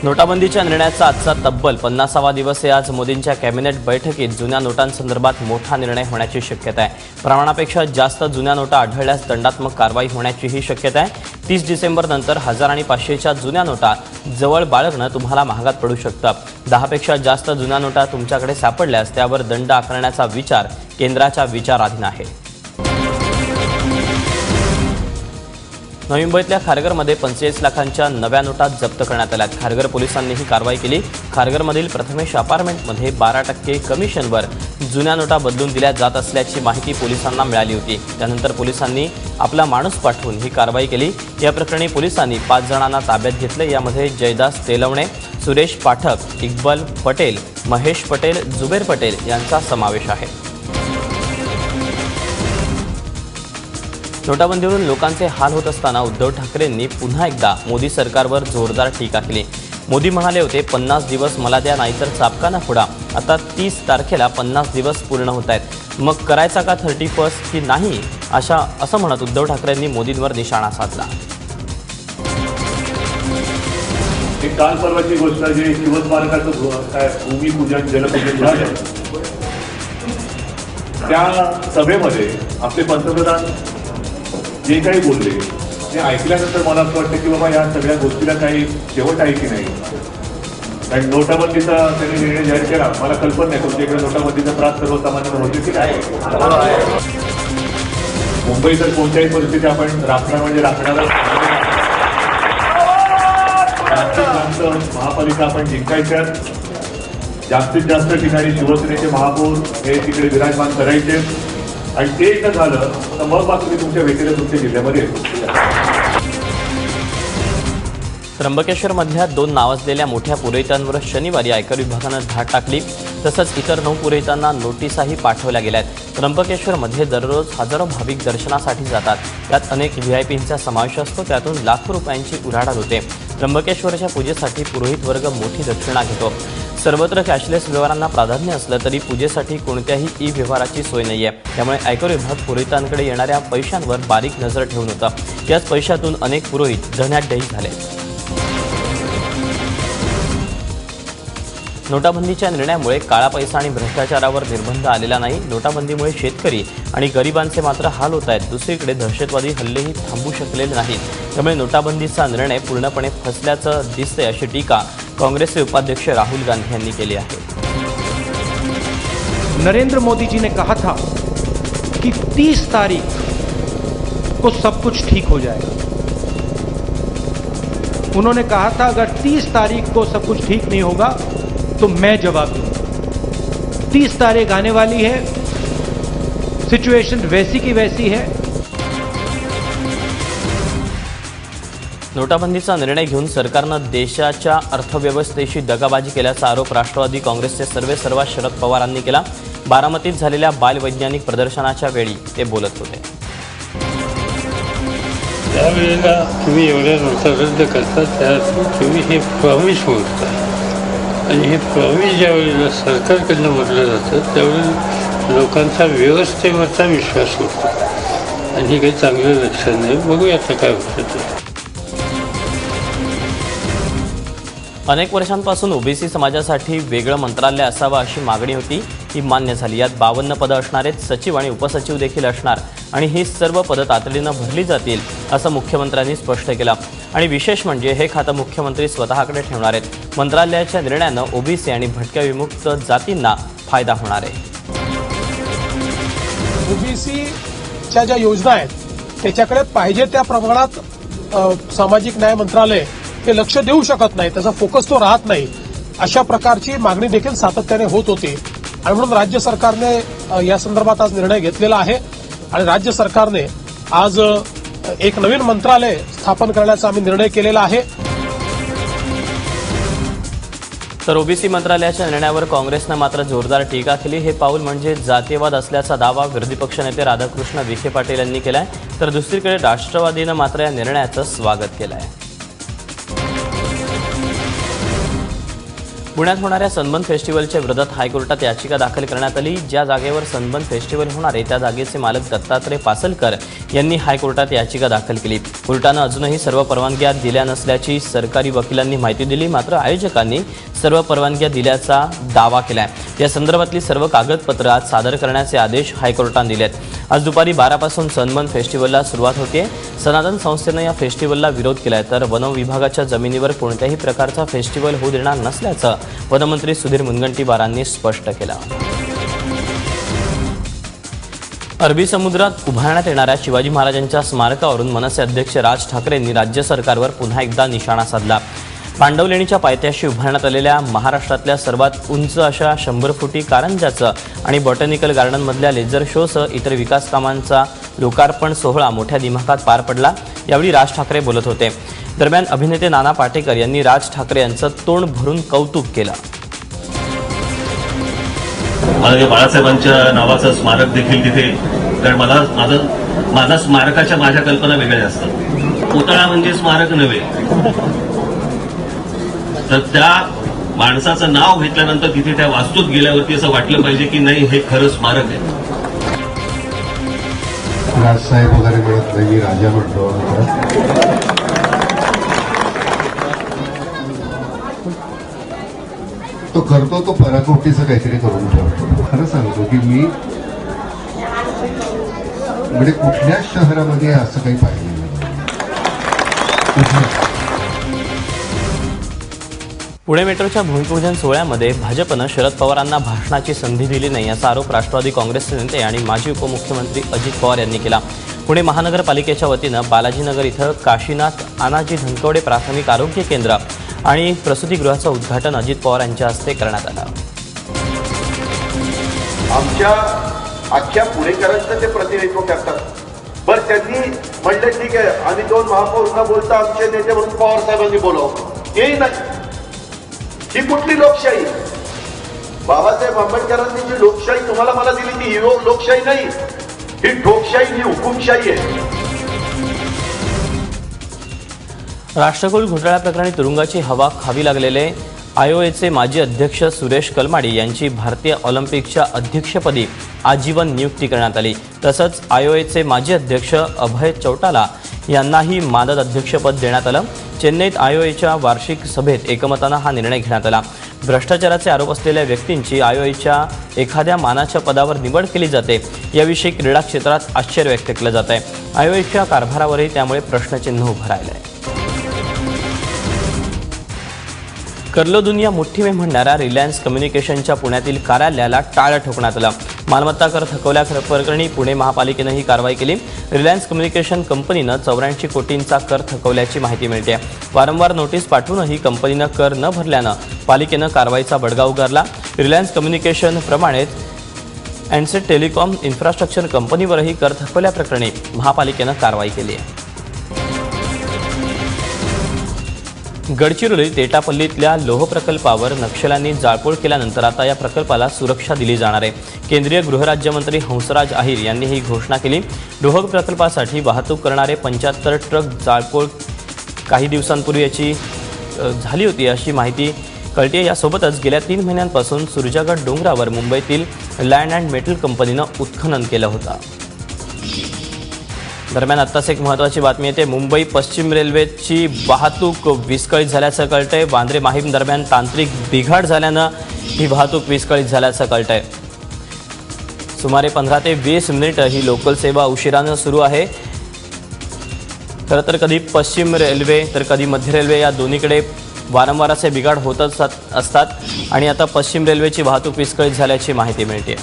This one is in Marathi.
नोटाबंदीच्या निर्णयाचा आजचा तब्बल 50वा दिवस आहे। आज मोदींच्या कॅबिनेट बैठकीत जुन्या नोटांसंदर्भात मोठा निर्णय होण्याची शक्यता आहे। प्रमाणापेक्षा जास्त जुन्या नोटा आढळल्यास दंडात्मक कारवाई होण्याचीही शक्यता आहे। 30 डिसेंबर नंतर 1000 आणि 500च्या जुन्या नोटा जवळ बाळगणं तुम्हाला महागात पडू शकतं। 10 पेक्षा जास्त जुन्या नोटा तुमच्याकडे सापडल्यास त्यावर दंड आकारण्याचा विचार केंद्राच्या विचाराधीन आहे। नवी मुंबईतल्या खारघरमध्ये 45 लाखांच्या नव्या नोटा जप्त करण्यात आल्या। खारघर पोलिसांनी ही कारवाई केली। खारघरमधील प्रथमेश अपार्टमेंटमध्ये 12% कमिशनवर जुन्या नोटा बदलून दिल्या जात असल्याची माहिती पोलिसांना मिळाली होती। त्यानंतर पोलिसांनी आपला माणूस पाठवून ही कारवाई केली। या प्रकरणी पोलिसांनी 5 जणांना ताब्यात घेतले। यामध्ये जयदास तेलवणे, सुरेश पाठक, इक्बाल पटेल, महेश पटेल, जुबेर पटेल यांचा समावेश आहे। नोटाबंदीवरून लोकांचे हाल होत असताना उद्धव ठाकरेंनी पुन्हा एकदा मोदी सरकारवर जोरदार टीका केली। मोदी म्हणाले होते 50 दिवस मला द्या नाहीतर चापका ना फोडा। आता 30 तारखेला 50 दिवस पूर्ण होत आहेत, मग करायचा का 31 की नाही असं म्हणत उद्धव ठाकरेंनी मोदींवर निशाणा साधला। काल परवाची गोष्ट जे शिवस्मारकाचं काय भूमिपूजन जलपूजन झालं, त्या सभेमध्ये आपले पंतप्रधान जे काही बोलले ते ऐकल्यानंतर मला असं वाटतं की बाबा या सगळ्या गोष्टीला काही शेवट आहे की नाही। कारण नोटाबंदीचा त्यांनी निर्णय जाहीर केला, मला कल्पना नाही तुमच्या इकडे नोटाबंदीचा त्रास सर्वसामान्य होते की काय। मुंबई तर कोणत्याही परिस्थिती आपण राखणार म्हणजे राखणारच। महापालिका आपण जिंकायच्या, जास्तीत जास्त ठिकाणी शिवसेनेचे महापौर हे तिकडे विराजमान करायचे आणि ते एकदा झालं तर मग बाकी तुमच्या भेटीला तुमच्या जिल्ह्यामध्ये त्र्यंबकेश्वरमधल्या 2 नावाजलेल्या मोठ्या पुरोहितांवर शनिवारी आयकर विभागानं धाड टाकली। तसंच इतर 9 पुरोहितांना नोटीसाही पाठवल्या गेल्यात। त्र्यंबकेश्वरमध्ये दररोज हजारो भाविक दर्शनासाठी जातात। त्यात अनेक व्हीआयपींचा समावेश असतो, त्यातून लाखो रुपयांची उलाढाल होते। त्र्यंबकेश्वरच्या पूजेसाठी पुरोहित वर्ग मोठी दक्षिणा घेतो। सर्वत्र कॅशलेस व्यवहारांना प्राधान्य असलं तरी पूजेसाठी कोणत्याही व्यवहाराची सोय नाहीये। त्यामुळे आयकर विभाग पुरोहितांकडे येणाऱ्या पैशांवर बारीक नजर ठेवून होतं। याच पैशातून अनेक पुरोहित धनाढ्यही झाले। नोटाबंदीच्या निर्णयामुळे काळा पैसा आणि भ्रष्टाचारावर निर्बंध आलेला नाही। नोटाबंदीमुळे शेतकरी आणि गरिबांचे मात्र हाल होत आहेत। दुसरीकडे दहशतवादी हल्लेही थांबू शकलेले नाहीत। त्यामुळे नोटाबंदीचा निर्णय पूर्णपणे फसल्याचं दिसते, अशी टीका काँग्रेसचे उपाध्यक्ष राहुल गांधी यांनी केली आहे। नरेंद्र मोदी जी ने कहा था कि 30 तारीख को सब कुछ ठीक हो जाएगा। उन्होंने कहा था अगर 30 तारीख को सब कुछ ठीक नहीं होगा तो मैं जवाब दूंगा। 30 तारीख आने वाली है, सिचुएशन वैसी की वैसी है। नोटाबंदीचा निर्णय घेऊन सरकारनं देशाच्या अर्थव्यवस्थेशी दगाबाजी केल्याचा आरोप राष्ट्रवादी काँग्रेसचे सर्वेसर्वा शरद पवारांनी केला। बारामतीत झालेल्या बालवैज्ञानिक प्रदर्शनाच्या वेळी ते बोलत होते। त्यावेळेला तुम्ही एवढ्या नोटा रद्द करता, त्यात तुम्ही हे प्रॉमिस बोलता आणि हे प्रॉमिस ज्या वेळेला सरकारकडनं म्हटलं जातं त्यावेळेला लोकांचा व्यवस्थेवरचा विश्वास होतो आणि हे काही चांगलं लक्षण नाही। बघूया आता काय होतं ते। अनेक वर्षांपासून ओबीसी समाजासाठी वेगळं मंत्रालय असावं अशी मागणी होती, ती मान्य झाली। यात 52 पदं असणार आहेत, सचिव आणि उपसचिव देखील असणार आणि ही सर्व पदं तातडीनं भरली जातील असं मुख्यमंत्र्यांनी स्पष्ट केलं। आणि विशेष म्हणजे हे खातं मुख्यमंत्री स्वतःकडे ठेवणार आहेत। मंत्रालयाच्या निर्णयानं ओबीसी आणि भटक्या विमुक्त जातींना फायदा होणार आहे। ओबीसीच्या ज्या योजना आहेत त्याच्याकडे पाहिजे त्या प्रमाणात सामाजिक न्याय मंत्रालय ते लक्ष देऊ शकत नाही, त्याचा फोकस तो राहत नाही, अशा प्रकारची मागणी देखील सातत्याने होत होती। आणि म्हणून राज्य सरकारने या संदर्भात आज निर्णय घेतलेला आहे आणि राज्य सरकारने आज एक नवीन मंत्रालय स्थापन करण्याचा आम्ही निर्णय केलेला आहे। तर ओबीसी मंत्रालयाच्या निर्णयावर काँग्रेसनं मात्र जोरदार टीका केली। हे पाऊल म्हणजे जातीयवाद असल्याचा दावा विरोधी पक्षनेते राधाकृष्ण विखे पाटील यांनी केलाय। तर दुसरीकडे राष्ट्रवादीनं मात्र या निर्णयाचं स्वागत केलं आहे। पुण्यात होणाऱ्या सनबर्न फेस्टिवलच्या विरोधात हायकोर्टात याचिका दाखल करण्यात आली। ज्या जागेवर सनबर्न फेस्टिवल होणार आहे त्या जागेचे मालक दत्तात्रय पासलकर यांनी हायकोर्टात याचिका दाखल केली। कोर्टानं अजूनही सर्व परवानग्या दिल्या नसल्याची सरकारी वकिलांनी माहिती दिली, मात्र आयोजकांनी सर्व परवानग्या दिल्याचा दावा केलाय। या संदर्भातली सर्व कागदपत्र आज सादर करण्याचे आदेश हायकोर्टाने दिलेत। आज दुपारी 12 पासून सनबर्न फेस्टिवलला सुरुवात होते। सनातन संस्थेनं या फेस्टिवलला विरोध केलाय, तर वन विभागाच्या जमिनीवर कोणत्याही प्रकारचा फेस्टिवल होऊ देणार नसल्याचं वनमंत्री सुधीर मुनगंटीवारांनी स्पष्ट केलं। अरबी समुद्रात उभारण्यात येणाऱ्या शिवाजी महाराजांच्या स्मारकावरून मनसे अध्यक्ष राज ठाकरेंनी राज्य सरकारवर पुन्हा एकदा निशाणा साधला। पांडवलेणीच्या पायथ्याशी उभारण्यात आलेल्या महाराष्ट्रातल्या सर्वात उंच अशा 100 फुटी कारंजाचं आणि बॉटॅनिकल गार्डनमधल्या लेझर शोसह इतर विकास कामांचा लोकार्पण सोहळा मोठ्या दिमाखात पार पडला। यावेळी राज ठाकरे बोलत होते। दरम्यान अभिनेते नाना पाटेकर यांनी राज ठाकरे यांचं तोंड भरून कौतुक केलं। बाळासाहेबांच्या नावाचं स्मारक देखील तिथे, कारण माझा स्मारकाच्या माझ्या कल्पना वेगळ्या असतात। पुतळा म्हणजे स्मारक नव्हे, तर त्या माणसाचं नाव घेतल्यानंतर तिथे त्या वास्तूत गेल्यावरती असं वाटलं पाहिजे की नाही, हे खरं स्मारक आहे। राजसाहेब वगैरे मिळत नाही, मी राजा म्हणतो। तो करतो तो पराकोटीचं काहीतरी करून ठेवतो। खरं सांगतो की मी म्हणजे कुठल्याच शहरामध्ये असं काही पाहिलेलं नाही। पुणे मेट्रोच्या भूमिपूजन सोहळ्यामध्ये भाजपनं शरद पवारांना भाषणाची संधी दिली नाही असा आरोप राष्ट्रवादी काँग्रेसचे नेते आणि माजी उपमुख्यमंत्री अजित पवार यांनी केला। पुणे महानगरपालिकेच्या वतीनं बालाजीनगर इथं काशीनाथ आनाजी धनकवडे प्राथमिक आरोग्य केंद्र आणि प्रसूतीगृहाचं उद्घाटन अजित पवार यांच्या हस्ते करण्यात आलं। आमच्या अख्ख्या पुणेकरांचं ते प्रतिनिधित्व करतात। बरं, त्यांनी म्हणलं ठीक आहे, आम्ही 2 महापौर न बोलता आमचे नेते म्हणून पवार साहेबांनी बोलावं, तेही नाही। ही कुठली लोकशाही? बाबासाहेब आंबेडकरांनी जी लोकशाही तुम्हाला मला दिली ती ही लोकशाही नाही, ही ठोकशाही, ही हुकुमशाही आहे। राष्ट्रकुल घोटाळ्याप्रकरणी तुरुंगाची हवा खावी लागलेले आयओएचे माजी अध्यक्ष सुरेश कलमाडी यांची भारतीय ऑलिम्पिकच्या अध्यक्षपदी आजीवन नियुक्ती करण्यात आली। तसंच आयओएचे माजी अध्यक्ष अभय चौटाला यांनाही मानद अध्यक्षपद देण्यात आलं। चेन्नईत आयओएच्या वार्षिक सभेत एकमतानं हा निर्णय घेण्यात आला। भ्रष्टाचाराचे आरोप असलेल्या व्यक्तींची आयओएच्या एखाद्या मानाच्या पदावर निवड केली जाते याविषयी क्रीडा क्षेत्रात आश्चर्य व्यक्त केलं जात आहे। आयओएच्या कारभारावरही त्यामुळे प्रश्नचिन्ह उभं राहिलं आहे। करलो दुनिया मुठ्ठी में म्हणणाऱ्या रिलायन्स कम्युनिकेशनच्या पुण्यातील कार्यालयाला टाळं ठोकण्यात आलं। मालमत्ता कर थकवल्याप्रकरणी पुणे महापालिकेनं ही कारवाई केली। रिलायन्स कम्युनिकेशन कंपनीनं 84 कोटींचा कर थकवल्याची माहिती मिळते। वारंवार नोटीस पाठवूनही कंपनीनं कर न भरल्यानं पालिकेनं कारवाईचा बडगा उगारला। रिलायन्स कम्युनिकेशन प्रमाणेच एनसेट टेलिकॉम इन्फ्रास्ट्रक्चर कंपनीवरही कर थकवल्याप्रकरणी महापालिकेनं कारवाई केली आहे। गडचिरोलीत एटापल्लीतल्या लोह प्रकल्पावर नक्षल्यांनी जाळपोळ केल्यानंतर आता या प्रकल्पाला सुरक्षा दिली जाणार आहे। केंद्रीय गृहराज्यमंत्री हंसराज अहिर यांनी ही घोषणा केली। लोह प्रकल्पासाठी वाहतूक करणारे 75 ट्रक जाळपोळ काही दिवसांपूर्वी याची झाली होती अशी माहिती कळते। यासोबतच गेल्या 3 महिन्यांपासून सुरजागड डोंगरावर मुंबईतील लँड अँड मेटल कंपनीनं उत्खनन केलं होतं। दरम्यान आत्ताच एक महत्त्वाची बातमी येते। मुंबई पश्चिम रेल्वेची वाहतूक विस्कळीत झाल्याचं कळतंय। वांद्रे माहीम दरम्यान तांत्रिक बिघाड झाल्यानं ही वाहतूक विस्कळीत झाल्याचं कळतंय। सुमारे 15 ते 20 मिनिटं ही लोकल सेवा उशिरानं सुरू आहे। खरं तर कधी पश्चिम रेल्वे तर कधी मध्य रेल्वे या दोन्हीकडे वारंवार असे बिघाड होतच असतात आणि आता पश्चिम रेल्वेची वाहतूक विस्कळीत झाल्याची माहिती मिळते।